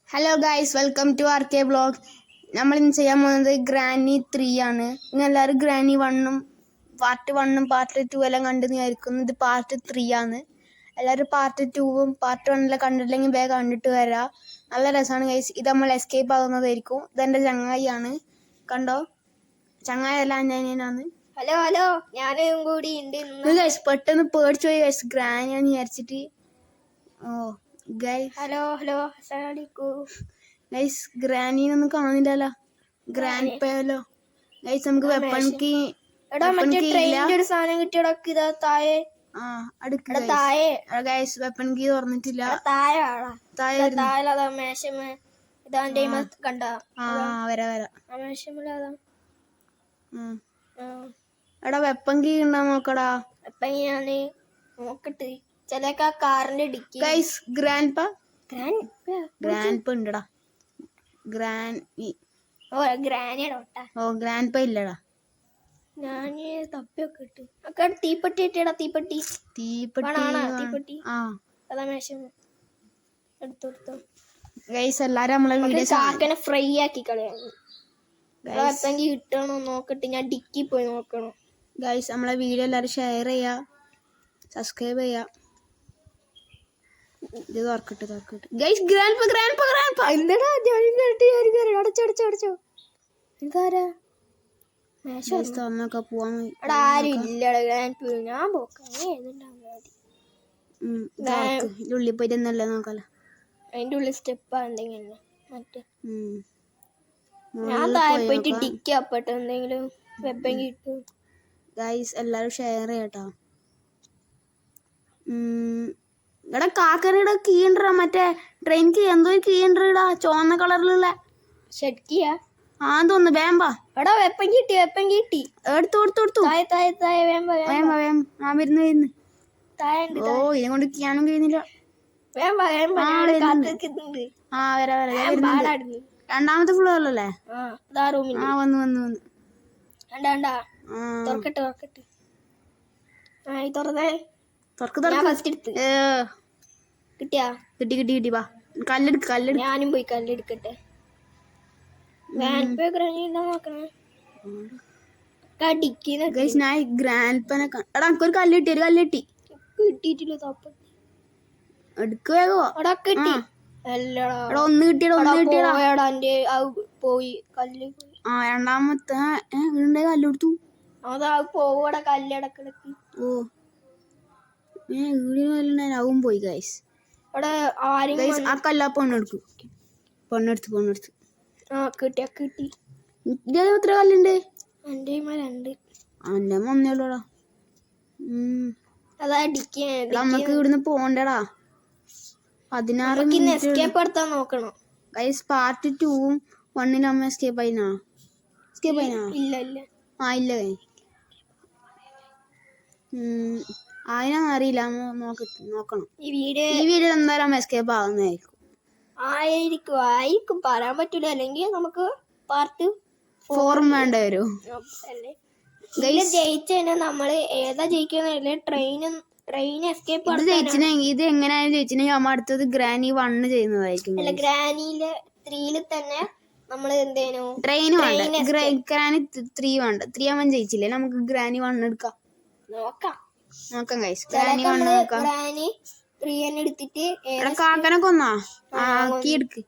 Hello guys, welcome to R K blog. നമ്മളിന്ന് ചെയ്യാൻ പോകുന്നത് ഗ്രാനി 3 ആണ്. ഇന്ന് എല്ലാവരും ഗ്രാനി 1ഉം പാർട്ട് 1ഉം പാർട്ട് 2 എല്ലാം കണ്ടെന്ന് വിചാരിക്കുന്നു. ഇത് പാർട്ട് 3 ആണ്. എല്ലാവരും പാർട്ട് 2ഉം പാർട്ട് 1 കണ്ടിട്ടില്ലെങ്കിൽ വേഗം കണ്ടിട്ട് വരാം. നല്ല രസമാണ് ഗൈസ്. ഇത് നമ്മൾ എസ്കേപ്പ് ആകുന്നതായിരിക്കും. ഇതെൻ്റെ ചങ്ങായിയാണ്, കണ്ടോ. ചങ്ങായി അല്ല, അന്യാനാണ്. ഹലോ ഹലോ, ഞാനും കൂടി ഉണ്ട് ഗൈസ്. പെട്ടെന്ന് പേടിച്ചു പോയി ഗൈസ്, ഗ്രാനിയാന്ന് വിചാരിച്ചിട്ട്. ഓ ഗൈസ്, ഹലോ ഹലോ, അസ്സലാമലൈക്കും ഗൈസ്. ഗ്രാനീനൊന്നും കാണുന്നില്ലല്ലോ. ഗ്രാൻഡ് പേലോ ഗൈസ്. നമുക്ക് വെപ്പൺക്ക് ഒരു സാധനം കിട്ടിയടക്ക് ഇതാ താഴെ. താഴെ ഗൈസ്, വെപ്പൺ കീ തുറന്നിട്ടില്ല. താഴെ മേശമേ ഇതാന്റെ കണ്ട. വരാ മേശമേലതാ. എടാ, വെപ്പൺ കീ ഉണ്ടാ നോക്കടാ. വെപ്പൺ ഞാന് നോക്കട്ടെ. ചിലക്ക കാറിന്റെ ഡിക്കി. ഗൈസ്, ഗ്രാൻഡ് ഉണ്ടടാ. ഗ്രാൻഡ് പ ഇല്ലടാ. ഞാന് തപ്പിയൊക്കെ ഇട്ട് തീപ്പെട്ടി ഇട്ടടാ. തീപ്പെട്ടി അതാ മേശം എടുത്തു. ഗൈസ്, എല്ലാരും നമ്മളെ വീഡിയോ ചാക്കനെ ഫ്രൈ ആക്കി കളയാ. കിട്ടണോ നോക്കട്ടെ. ഞാൻ ഡിക്കി പോയി നോക്കണം. ഗൈസ്, നമ്മളെ വീഡിയോ എല്ലാരും ഷെയർ ചെയ്യാ, സബ്സ്ക്രൈബ് ചെയ്യാ. ഇത് തുറക്കട്ടെ. ഗൈസ്, ഗ്രാൻഡ് പ എന്താടാ അടച്ചോ. ഇതാരാ തുറന്നൊക്കെ പോവാൻ. ആരും ഇല്ലടാ ഗ്രാൻഡ്. ഞാൻ ഉള്ളിൽ പോയിട്ട് എന്നല്ല നോക്കാലോ. അതിന്റെ ഉള്ളിൽ സ്റ്റെപ്പ് എന്തെങ്കിലും മറ്റേ ഞാൻ താഴെ പോയിട്ട് ഡിക്കി അപ്പട്ടെ എന്തെങ്കിലും വെപ്പൻ കിട്ടും. ഗൈസ്, എല്ലാരും ഷെയർ ചെയ്യട്ടോ. ഇവിടെ കാക്കനയുടെ കീ ഉണ്ടോ, മറ്റേ ട്രെയിൻ കീ. എന്തോ കീ ഉണ്ടാ, ചുവന്ന കളറിലുള്ള ഷെഡ്കിയാ തോന്നുന്നു. വേമ്പാ എടാ, വെപ്പൻ കിട്ടി. എടുത്തു. വരുന്നു. ഓ, ഇതിനെ കൊണ്ട് കീയാനും കഴിയുന്നില്ല. രണ്ടാമത്തെ ഫ്ലോറിലല്ലേ? വന്നു. കിട്ടി. വാ, കല്ലെടുക്ക്. ഞാനും പോയി കല്ലെടുക്കട്ടെ. ഒരു കല്ല് കിട്ടി. കിട്ടിയിട്ടില്ല. എടുക്ക് വേഗോ. ഒന്ന് കിട്ടിയടാ. പോയി കല്ല്. രണ്ടാമത്തെ കല്ലെടുത്തു. അതാ പോവടാ കല്ലടക്കിടക്ക്. ഓ, വീടിനും പോയി ഗൈസ്. ആ കല്ല പെണ്ണെടുത്ത്. കിട്ടി. എത്ര കല്ലുണ്ട്? എന്റെ 2. എന്റെ ഒന്നേ ഉള്ളൂടാ. അതാ നമ്മക്ക് ഇവിടുന്ന് പോണ്ടടാ. 16 എസ്കേപ്പ് എടുത്താൻ നോക്കണം ഗൈസ്. പാർട്ട് 2ഉം 1ലും അമ്മ എസ്കേപ്പ് ആയിനാ? ഇല്ല. ഇല്ല. അതിനൊന്നും അറിയില്ല. നോക്കണം. ഈ വീഡിയോ എന്തായാലും എസ്കേപ്പ് ആയിരിക്കും പറയാൻ പറ്റൂല. അല്ലെങ്കിൽ നമുക്ക് പാർട്ട് 4 വേണ്ട വരും. ജയിച്ചതിന് നമ്മള് ഏതാ ജയിക്കുന്ന ട്രെയിൻ എസ്കേപ്പ് ഇത് എങ്ങനെയായാലും ജയിച്ചിട്ടുണ്ടെങ്കിൽ നമ്മ അടുത്തത് ഗ്രാനി 1 ചെയ്യുന്നതായിരിക്കും. ഗ്രാനിയില് 3 തന്നെ നമ്മള് എന്തേനു ട്രെയിൻ വേണ്ട. ഗ്രാനി 3 വേണ്ട. 3 അവൻ ജയിച്ചില്ലേ, നമുക്ക് ഗ്രാനി 1 എടുക്കാം. നോക്കാം ഗൈസ്. ഗ്രാനി 1 നോക്കാം. ഗ്രാനി 3 എടുത്തിട്ട് കാക്കനെ കൊന്നാ ആക്കി എടുക്ക്.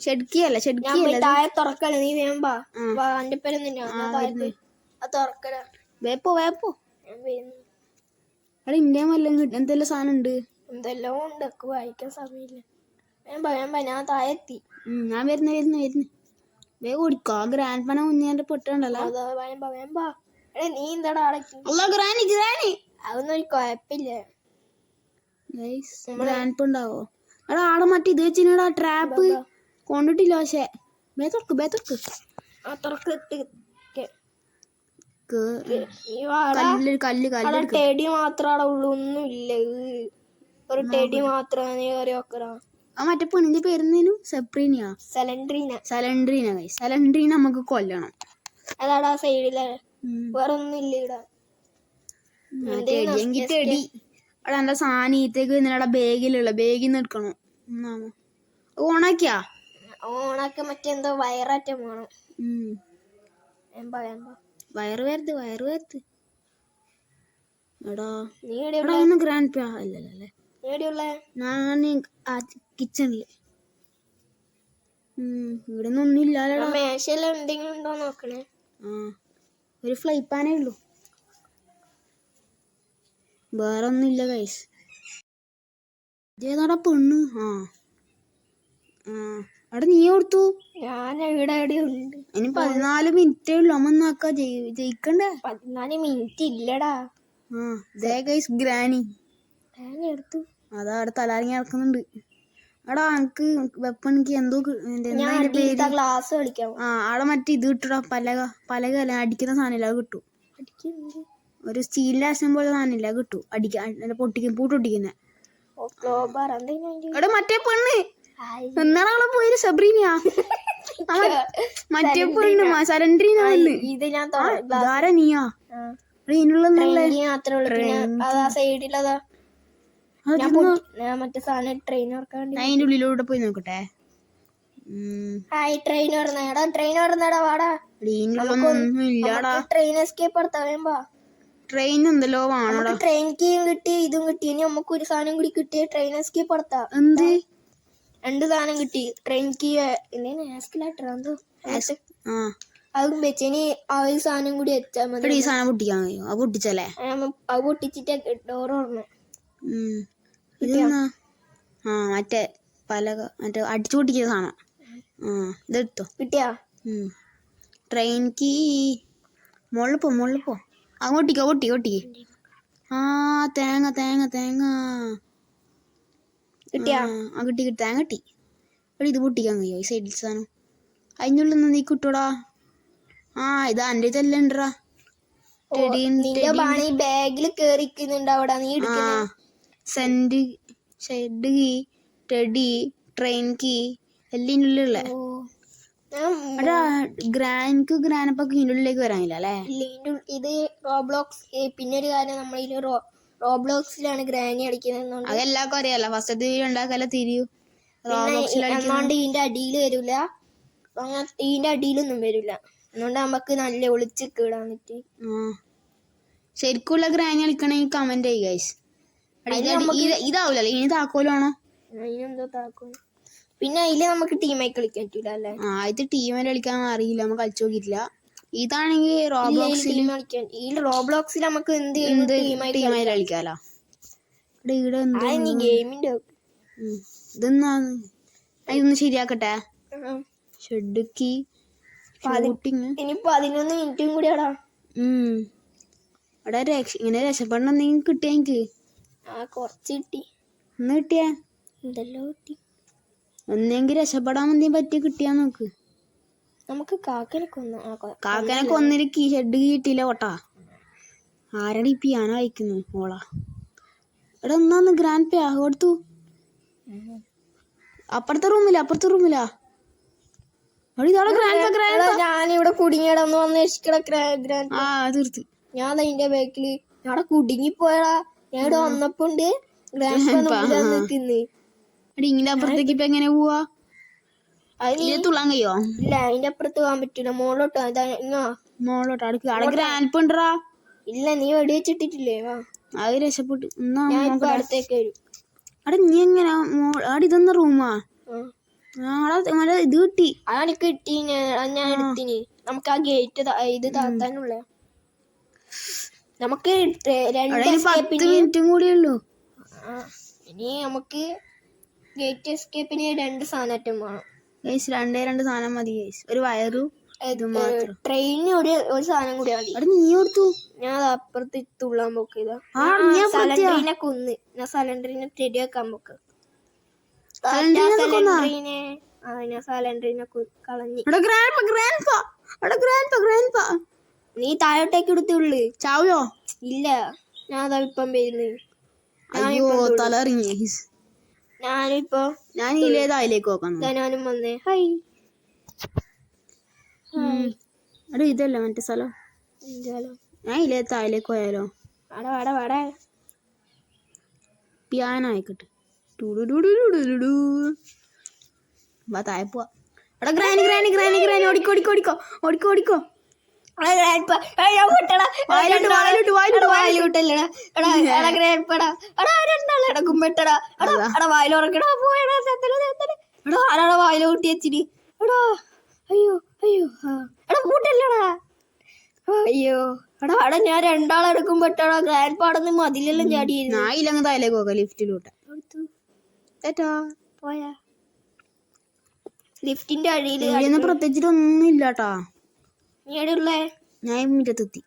ഷെഡ്കിയല്ല. താഴെ തുറക്കല. നീ വേമ്പാ എന്റെ പേര് തുറക്കല. വേപ്പോ. അവിടെ ഇന്ത്യ വല്ലതും കിട്ടും. എന്തെല്ലാം സാധനം ഉണ്ട്? എന്തെല്ലാം ഉണ്ട്. വായിക്കാൻ സമയമില്ല. വേമ്പ ഞാൻ താഴെ എത്തി. ഞാൻ വരുന്നു. വേഗം ഓടിക്കോ. ഗ്രാൻഡ് പന കുഞ്ഞിന്റെ പൊട്ടുണ്ടല്ലോ. വേമ്പ. നീ എന്താടാ ഗ്രാനി അതൊന്നും ഒരു കുഴപ്പമില്ല. ഗ്രാൻഡ് ഉണ്ടാവോ? എടാ, ആടെ മറ്റേ ഇത് വെച്ചിട്ടാ ട്രാപ്പ് കൊണ്ടിട്ടില്ല. പക്ഷെ ടെടി മാത്രം ഉള്ളു. ഒന്നും ഇല്ല. ഒരു ടെടി മാത്രമാണ് കയറി വെക്കറ. മറ്റേ പെണ്ണിന്റെ പേരെന്തേനു? സെലൻഡ്രീന നമുക്ക് കൊല്ലണം. അതാടാ സൈഡിലെ. വേറെ ഒന്നും ഇല്ല ഇവിടെ. അവിടെ എന്റെ സാധനത്തേക്ക് ബാഗിൽ നിന്ന് എടുക്കണം. ഓണാക്കിയാ ഓണൊക്കെ മറ്റെന്തോ വയറാറ്റം വേണം. എമ്പാ വയറ് വരത്ത് എടാ നീ എടാ ഒന്ന് ഗ്രാൻഡ് പാ അല്ലല്ലേ എവിടെയുള്ള ഞാൻ കിച്ചണില്. ഇവിടെ ഒന്നും ഇല്ലാലടാ. മേശയെല്ലാം എന്തെങ്കിലും ഉണ്ടോ നോക്കണേ. ഒരു ഫ്ലൈ പാനേ ഉള്ളൂ, വേറെ ഒന്നും ഇല്ല ഗൈസ്. ഏതാടാ പെണ്ണ്? അവിടെ നീ കൊടുത്തു. ഞാൻ ഇവിടെ ഉണ്ട്. ഇനി 14 മിനിറ്റേ ഉള്ളു. അമ്മ ജയിക്കണ്ടേ? 14 മിനിറ്റ് ഇല്ലടാ. ഗൈസ് ഗ്രാനി എടുത്തു. അതാ അവിടെ തലാരിങ്ങ നടക്കുന്നുണ്ട്. എടാ എനിക്ക് വെപ്പണിക്ക് എന്തോ ഗ്ലാസ് കളിക്കാം. അവിടെ മറ്റേ ഇത് കിട്ടുടാ, പലക അടിക്കുന്ന സാധനമില്ല, അത് കിട്ടും. ഒരു സ്റ്റീലിന്റെ ആശം പോലെ സാധനമില്ല, അത് കിട്ടും. അടിക്കാൻ പൊട്ടിക്കും, പൂട്ടൊട്ടിക്കുന്ന. എടാ മറ്റേ പെണ്ണ് എന്നാണ് അവളെ പോയത്? സബ്രീനയാ? മറ്റേ പെണ്ണ് സലൻഡ്രീന പെണ്ണ്. ഇതാരാ? നീയാ? സൈഡിലതാ മറ്റേ സാധനം ട്രെയിൻ അതിന്റെ ഉള്ളിലൂടെ പോയി നോക്കട്ടെ. ട്രെയിൻ വാടാ. ഇല്ലാടാ, ട്രെയിൻ എസ്കേപ്പ് എടുത്താ. ട്രെയിൻ എന്തല്ലോ വേണോടാ. ട്രെയിൻ കീയും കിട്ടി, ഇതും കിട്ടി. ഇനി നമുക്ക് ഒരു സാധനം കൂടി കിട്ടിയ ട്രെയിൻ എസ്കേപ്പ് എടുത്താ. എന്ത് 2 സാധനം കിട്ടി. ട്രെയിൻ കീ എസ്കലേറ്റർ എന്തോ അതും വെച്ച്. ഇനി ആ ഒരു സാധനം കൂടി വെച്ചാൽ മതി. ഈ സാധനം പൊട്ടിക്കാൻ കഴിയോ? അത് പൊട്ടിച്ചല്ലേ? അത് പൊട്ടിച്ചിട്ട് ഡോർ തുറന്നു. മറ്റേ മറ്റേ അടിച്ചു പൊട്ടിക്കുന്ന സാധനം. ഇതെടുത്തോ. കിട്ടിയാ? ട്രെയിൻ കീ മുകളിൽ പോ. അങ്ങോട്ടിക്കോ, പൊട്ടി. തേങ്ങ കിട്ടിയാ? കിട്ടി. തേങ്ങ കിട്ടി. എടി ഇത് പൊട്ടിക്കാൻ കഴിയോ? ഈ സൈഡിൽ സാധനം അതിനുള്ളിൽ നിന്ന് നീ കിട്ടൂടാ. ഇത് എന്റെ ഇതല്ലണ്ടാ. ബാഗിൽ കേറിക്കുന്നുണ്ട് അവിടെ. നീ സെന്റ് shed key, teddy, train key എല്ലാം ഉള്ളിലുള്ള. ഗ്രാനപ്പൊക്കെ ഇതിൻ്റെ ഉള്ളിലേക്ക് വരാനില്ല അല്ലേ? ഇത് റോബ്ലോക്സ്. പിന്നെ ഒരു കാര്യം, നമ്മളിൽ റോബ്ലോക്സിലാണ് ഗ്രാനി അടിക്കുന്നത്. അതെല്ലാവർക്കും അറിയാലോ. ഫസ്റ്റ് തിരി ഉണ്ടാക്കാല തിരിയൂ. അതുകൊണ്ട് ഇതിന്റെ അടിയിൽ വരില്ല, ഇതിന്റെ അടിയിലൊന്നും വരില്ല. അതുകൊണ്ട് നമുക്ക് നല്ല ഒളിച്ച് കീടാൻ പറ്റി. ശരിക്കുള്ള ഗ്രാനി കളിക്കണമെങ്കിൽ കമന്റ് ചെയ്യുക ഗൈസ്. ഇതാവൂലല്ലോ, ഇനി താക്കോലാണോ? അതിനെന്തോ താക്കോല്. പിന്നെ അതില് നമുക്ക് ടീമായി കളിക്കാൻ പറ്റൂല അല്ലേ? ഇത് ടീമായി കളിക്കാൻ അറിയില്ല, നമ്മൾ കളിച്ചു നോക്കിയിട്ടില്ല. ഇതാണെങ്കിൽ റോബ്ലോക്സിൽ നമുക്ക് എന്ത് ടീമായി കളിക്കാലോ. ഗെയിമിന്റെ ഇതെന്നാന്ന് ഇതൊന്ന് ശരിയാക്കട്ടെ. ഷെഡ്ക്കി ഇനി 11 മിനിറ്റും കൂടിയാടാ. അവിടെ ഇങ്ങനെ രക്ഷപ്പെടണം. എന്തെങ്കിലും കിട്ടിയ എനിക്ക് കൊറച്ച് കിട്ടി. ഒന്ന് കിട്ടിയാ എന്തെല്ലോ കിട്ടി. ഒന്നെങ്കിൽ രക്ഷപ്പെടാൻ എന്തെങ്കിലും പറ്റി കിട്ടിയാ നോക്ക്. നമുക്ക് കാക്കനെ കൊന്നിട്ട് ഷെഡ് കിട്ടിയില്ല ഓട്ടാ. ആരടി ഈ പിയാനോ വായിക്കുന്നു? ഓളാ. എടാ ഒന്നാന്ന് ഗ്രാൻഡ് പേ കൊടുത്തു. അപ്പുറത്തെ റൂമിലാ. ഞാനിവിടെ കുടുങ്ങിയടന്ന് അന്വേഷിക്കട. തീർത്ത് ഞാൻ അതിന്റെ ബാക്കില് അവിടെ കുടുങ്ങിപ്പോയടാ. ഞാൻ ഇവിടെ വന്നപ്പോണ്ട് നിക്കുന്നേ. ഇങ്ങനെ അപ്പുറത്തേക്ക് ഇപ്പൊ എങ്ങനെ പോവാ? തുള്ളാൻ കഴിയോ? ഇല്ല, അതിന്റെ അപ്പുറത്ത് പോകാൻ പറ്റൂല. മോളോട്ടോ മോളോട്ടോ അവിടെ ഗ്രാൻഡ് പണ്ടാ. ഇല്ല, നീ വെടി വെച്ചിട്ടില്ലേ? അത് രക്ഷപ്പെട്ടു. അടുത്തേക്ക് വരും. അവിടെ നീ എങ്ങനെ അവിടെ ഇതൊന്ന റൂമാ? ഇത് കിട്ടി. അതാണ് കിട്ടി. ഞാൻ എടുത്തിന്. നമുക്ക് ആ ഗേറ്റ് ഇത് താത്താനുള്ള നമുക്ക് 10 മിനിറ്റും കൂടിയുള്ളൂ. ഇനി നമുക്ക് ഗേറ്റ് എസ്കേപ്പിന് 2 സാധനം വേണം. രണ്ട് സാധനം മതി. ഒരു വയറും ട്രെയിനിന് ഒരു സാധനം കൂടി മതി. നീ കൊടുത്തു. ഞാൻ അപ്പുറത്ത് തുള്ളാൻ പോക്കിയതാ. കൊന്ന് ഞാൻ സിലിണ്ടറിനെ റെഡിയാക്കാൻ പോക്ക്. സിലിണ്ടറിനെ കളഞ്ഞ്. നീ താഴോട്ടേക്ക് എടുത്തുള്ളു. ചാവോ? ഇല്ല, ഞാൻ അതാ ഇപ്പം വരുന്നത്. തലറിഞ്ഞ ഞാനിപ്പോ അതിലേക്ക് നോക്കാം. ഞാനും വന്നേ. ഹൈ. ഇതല്ല മറ്റേ സ്ഥലം. ഞാൻ അതിലേക്ക് പോയാലോ? വാടാ. പിയാനോ ആയിക്കോട്ടെ. താഴെ പോവാ. എടാ ഗ്രാനി ഗ്രാനി ഗ്രാനി ഗ്രാനി ഓടിക്കോ ഓടിക്കോ ഓടിക്കോ ഓടിക്കോ ഓടിക്കോ. വായില കൂട്ടി വെച്ചിട്ട് എടാ അയ്യോ അയ്യോ എടാ കൂട്ടല്ലടാ അയ്യോ എടാ എടാ ഞാൻ രണ്ടാളെടുക്കുമ്പോട്ടാ ഗ്രാൻഡ് പാടന്ന് മതിലെല്ലാം ചാടിയിരുന്നു. നായിലങ്ങ് താഴേക്ക് പോകാം ലിഫ്റ്റിലൂട്ട. പോയാ ലിഫ്റ്റിന്റെ അടിയിൽ പ്രത്യേകിച്ചിട്ട് ഒന്നും ഇല്ലാട്ടാ. നീ എവിടെയുള്ളേ? ഞാൻ മുറ്റത്തെത്തി.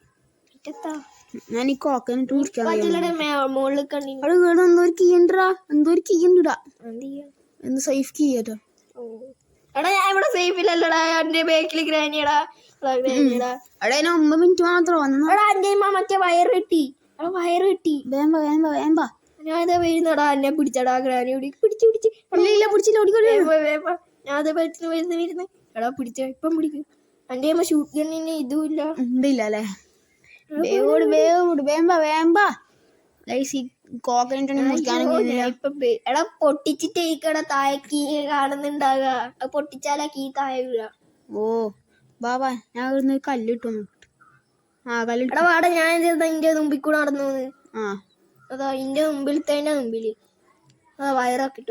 ഞാൻ ഈ കോക്കനിട്ട് കുടിക്കാൻ മുകളിൽ കണ്ടി എന്തോ ഒരു കീ ഉണ്ടടാ. എന്തോ ഒരു കീ ഉണ്ടിടാ. എന്ത് സേഫ് കീ ആട്ടോ. എടാ ഞാൻ ഇവിടെ സേഫ് ഇല്ലല്ലോടാ. എന്റെ ബാക്കിൽ ഗ്രാനിയടാ ഗ്രാനിയടാ. എടാ 9 മിനിറ്റ് മാത്രം വന്നു. എടാ അന്റെ മറ്റേ വയറ് കിട്ടി. എടാ വയറ് കിട്ടി. വേമ്പ വേമ്പ വേമ്പ. ഞാനത് വരുന്നടാ. എന്നെ പിടിച്ചടാ ഗ്രാനി പിടിച്ച് പിടിച്ച്. ഇല്ല പിടിച്ചില്ല ഓടിക്കോളി. ഞാൻ അത് വരുന്ന എടാ പിടിച്ച ഇപ്പം പിടിക്കും. എന്റെ ഷൂട്ട് ഗണ്ണിന് ഇതും ഇല്ല. ഉണ്ടില്ല അല്ലേ. വേമ്പ വേമ്പ. എടാ പൊട്ടിച്ചിട്ടേക്കട താഴെ കീ കാണുന്നുണ്ടാകുക. പൊട്ടിച്ചാലാ കീ താഴെ വീഴാ. ഓ ബാബാ ഞാൻ ഇവിടുന്ന് കല്ലിട്ടു. എടാ വാടാ ഞാൻ ഇന്റെ മുമ്പിൽ കൂടെ നടന്നു. അതാ ഇന്റെ മുമ്പിലത്തെ മുമ്പില് വയറൊക്കെ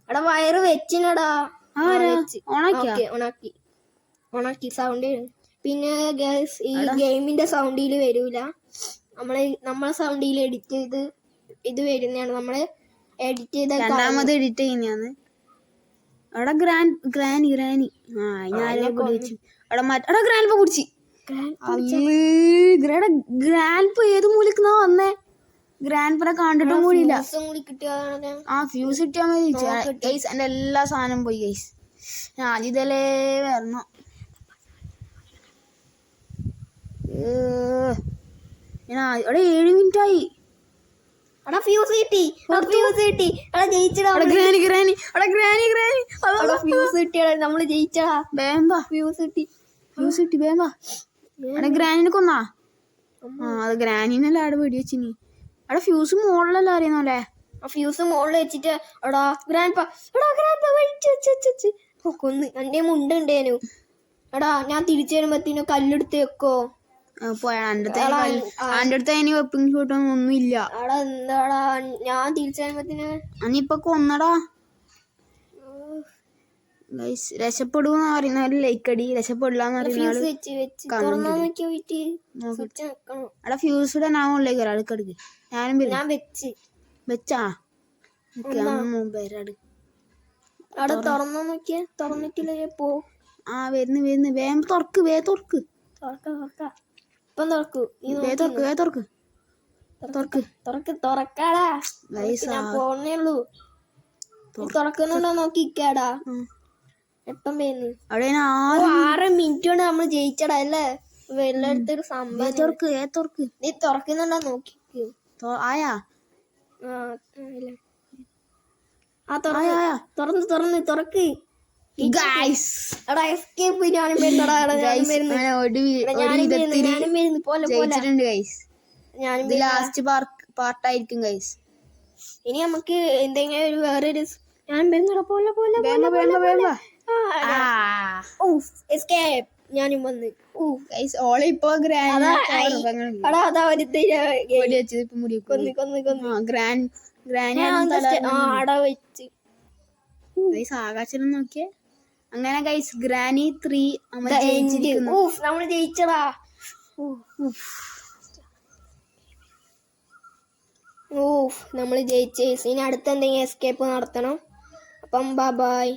എടാ വയറ് വെച്ചിനടാ. ഉണക്കി സൗണ്ട്. പിന്നെ ഈ ഗെയിമിന്റെ സൗണ്ടില് വരൂല. നമ്മളെ സൗണ്ടിൽ എഡിറ്റ് ചെയ്ത് ഇത് വരുന്നതാണ്. നമ്മള് എഡിറ്റ് ചെയ്ത രണ്ടാമത് എഡിറ്റ് ചെയ്യുന്നതാണ്. അവിടെ ഗ്രാനി ഗ്രാനി ഗ്രാൻഡ് കുടിച്ച് ഗ്രാൻഡ് ഏത് മൂലിക്കുന്നാ വന്നേ. ഗ്രാൻഡ് കണ്ടിട്ടും കൂടിയില്ല. ഫ്യൂസ് കിട്ടിയാ മതി ഗൈസ്. എന്റെ എല്ലാ സാധനം പോയി ഗൈസ്. ഞാൻ ആദ്യതലേ വരണം. അവിടെ 7 മിനിറ്റ് ആയി. ഫ്യൂസ് കിട്ടി. Granny granny granny granny fuse കിട്ടിയടാ. നമ്മള് ജയിച്ചടാ. വേമ്പ ഫ്യൂസ് കിട്ടി വേമ്പ. അവിടെ ഗ്രാനിനെ കൊന്നാ. അത് ഗ്രാനിനല്ല അവിടെ വെടി വെച്ചിനി. അവിടെ ഫ്യൂസ് മുകളിലല്ല അറിയുന്നല്ലേ. ഫ്യൂസ് മുകളിൽ വെച്ചിട്ട് എടാ ഗ്രാൻഡ് കൊന്ന്. എന്റെ മുണ്ടുണ്ടേനു. എടാ ഞാൻ തിരിച്ചു വരുമ്പത്തേനു കല്ലെടുത്ത് വെക്കോ. അടുത്ത് അതിന് വെപ്പിങ് ഷൂട്ടൊന്നും ഒന്നും ഇല്ല. എന്താടാ ഞാൻ തിരിച്ചു വരുമ്പത്തേന് അന്നിപ്പൊ കൊന്നടാ. രക്ഷപ്പെടുന്ന പറയുന്ന ലൈക്ക് അടി. രക്ഷപ്പെടില്ലാന്ന് പറയുന്ന അവിടെ ഫ്യൂസ് ഇടാൻ ആവുള്ളേക്ക് ഒരാൾക്കടുക്ക്. ഞാൻ വെച്ചാ അവിടെ തുറന്നു നോക്കിയ തുറന്നിട്ടില്ലേ പോ. വരുന്നു വേഗം തുറക്ക് ഇപ്പം തുറക്കാടാ. ഞാൻ പോന്നേ ഉള്ളൂ. തുറക്കുന്നുണ്ടോ നോക്കിക്കാടാ. എപ്പം വരുന്നു. 6 മിനിറ്റ് കൊണ്ട് നമ്മള് ജയിച്ചടാ അല്ലേ. വെള്ളെടുത്തൊരു സംഭവം. നീ തുറക്കുന്നുണ്ടോ നോക്കി. ആയാ തുറക്ക്. എസ്കേപ്പ് ഞാനും ലാസ്റ്റ് പാർട്ടായിരിക്കും ഗൈസ്. ഇനി നമുക്ക് എന്തെങ്കിലും ഒരു വേറൊരു ഞാൻ വരുന്നടാ. എസ്കേപ്പ് ഞാനും വന്ന് ഓളിപ്പോ ആകാശം നോക്കിയേ. അങ്ങനെ ഗൈസ് ഗ്രാനി 3 നമ്മള് ജയിച്ചടാ. നമ്മള് ജയിച്ചേ. ഇനി അടുത്ത എന്തെങ്കിലും എസ്കേപ്പ് നടത്തണം. അപ്പം ബൈ.